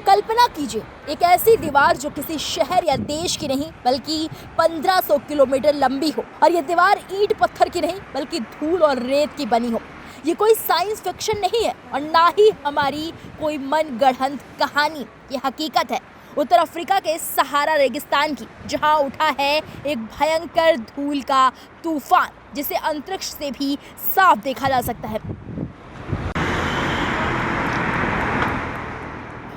कल्पना कीजिए, एक ऐसी दीवार जो किसी शहर या देश की नहीं बल्कि 1500 किलोमीटर लंबी हो, और ये दीवार ईंट पत्थर की नहीं बल्कि धूल और रेत की बनी हो। ये कोई साइंस फिक्शन नहीं है और ना ही हमारी कोई मनगढ़ंत कहानी, ये हकीकत है उत्तर अफ्रीका के सहारा रेगिस्तान की, जहां उठा है एक भयंकर धूल का तूफान जिसे अंतरिक्ष से भी साफ देखा जा सकता है।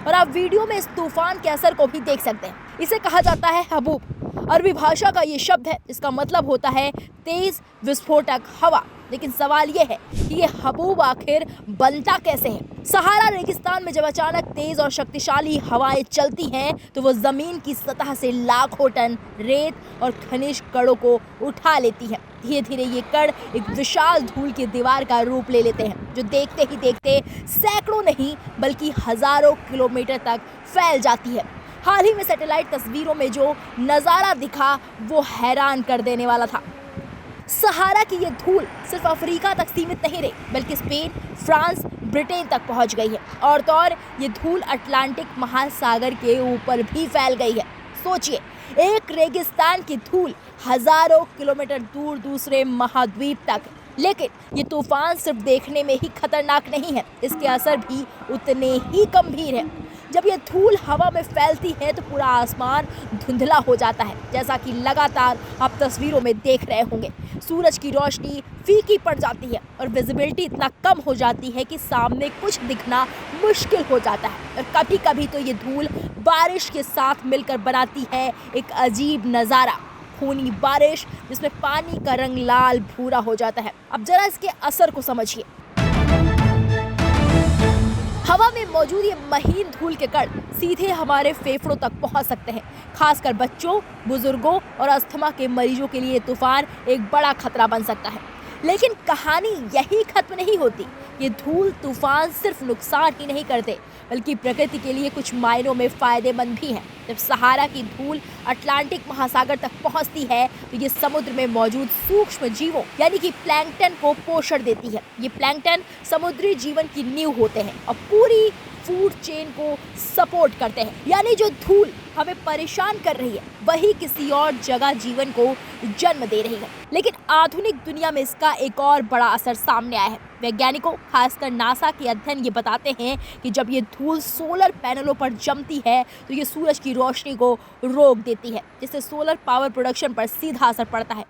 और आप वीडियो में इस तूफान के असर को भी देख सकते हैं। इसे कहा जाता है हबूब। अरबी भाषा का ये शब्द है, इसका मतलब होता है तेज विस्फोटक हवा। लेकिन सवाल ये है कि ये हबूब आखिर बनता कैसे है। सहारा रेगिस्तान में जब अचानक तेज और शक्तिशाली हवाएं चलती हैं तो वो जमीन की सतह से लाखों टन रेत और खनिज कणों को उठा लेती है। धीरे धीरे ये कण एक विशाल धूल की दीवार का रूप ले लेते हैं, जो देखते ही देखते सैकड़ों नहीं बल्कि हजारों किलोमीटर तक फैल जाती है। हाल ही में सैटेलाइट तस्वीरों में जो नज़ारा दिखा वो हैरान कर देने वाला था। सहारा की ये धूल सिर्फ अफ्रीका तक सीमित नहीं रही बल्कि स्पेन, फ्रांस, ब्रिटेन तक पहुंच गई है, और तो और ये धूल अटलांटिक महासागर के ऊपर भी फैल गई है। सोचिए, एक रेगिस्तान की धूल हजारों किलोमीटर दूर दूसरे महाद्वीप तक। लेकिन ये तूफान सिर्फ देखने में ही खतरनाक नहीं है, इसके असर भी उतने ही गंभीर है। जब ये धूल हवा में फैलती है तो पूरा आसमान धुंधला हो जाता है, जैसा कि लगातार आप तस्वीरों में देख रहे होंगे। सूरज की रोशनी फीकी पड़ जाती है और विजिबिलिटी इतना कम हो जाती है कि सामने कुछ दिखना मुश्किल हो जाता है। और कभी कभी तो ये धूल बारिश के साथ मिलकर बनाती है एक अजीब नज़ारा, खूनी बारिश जिसमें पानी का रंग लाल भूरा हो जाता है। अब जरा इसके असर को समझिए। हवा में मौजूद ये महीन धूल के कण सीधे हमारे फेफड़ों तक पहुंच सकते हैं। खासकर बच्चों, बुजुर्गों और अस्थमा के मरीजों के लिए तूफान एक बड़ा खतरा बन सकता है। लेकिन कहानी यही खत्म नहीं होती। ये धूल तूफान सिर्फ नुकसान ही नहीं करते बल्कि प्रकृति के लिए कुछ मायनों में फायदेमंद भी हैं। जब सहारा की धूल अटलांटिक महासागर तक पहुंचती है तो ये समुद्र में मौजूद सूक्ष्म जीवों यानी कि प्लैंकटन को पोषण देती है। ये प्लैंकटन समुद्री जीवन की नींव होते हैं और पूरी फूड चेन को सपोर्ट करते हैं। यानी जो धूल हमें परेशान कर रही है वही किसी और जगह जीवन को जन्म दे रही है। लेकिन आधुनिक दुनिया में इसका एक और बड़ा असर सामने आया है। वैज्ञानिकों, खासकर नासा के अध्ययन ये बताते हैं कि जब ये धूल सोलर पैनलों पर जमती है तो ये सूरज की रोशनी को रोक देती है, जिससे सोलर पावर प्रोडक्शन पर सीधा असर पड़ता है।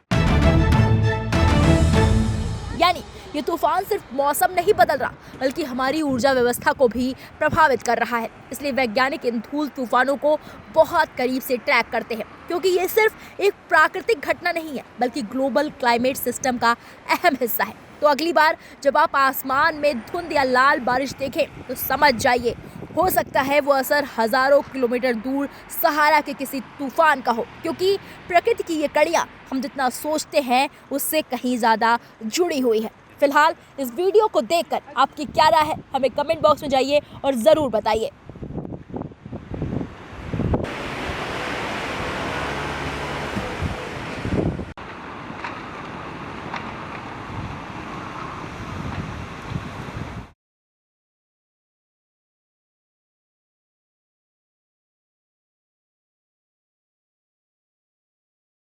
यानी ये तूफान सिर्फ मौसम नहीं बदल रहा बल्कि हमारी ऊर्जा व्यवस्था को भी प्रभावित कर रहा है। इसलिए वैज्ञानिक इन धूल तूफानों को बहुत करीब से ट्रैक करते हैं, क्योंकि ये सिर्फ एक प्राकृतिक घटना नहीं है बल्कि ग्लोबल क्लाइमेट सिस्टम का अहम हिस्सा है। तो अगली बार जब आप आसमान में धुंध या लाल बारिश देखें तो समझ जाइए, हो सकता है वो असर हजारों किलोमीटर दूर सहारा के किसी तूफान का हो, क्योंकि प्रकृति की ये कड़ियाँ हम जितना सोचते हैं उससे कहीं ज़्यादा जुड़ी हुई है। फिलहाल इस वीडियो को देखकर आपकी क्या राय है, हमें कमेंट बॉक्स में जाइए और ज़रूर बताइए।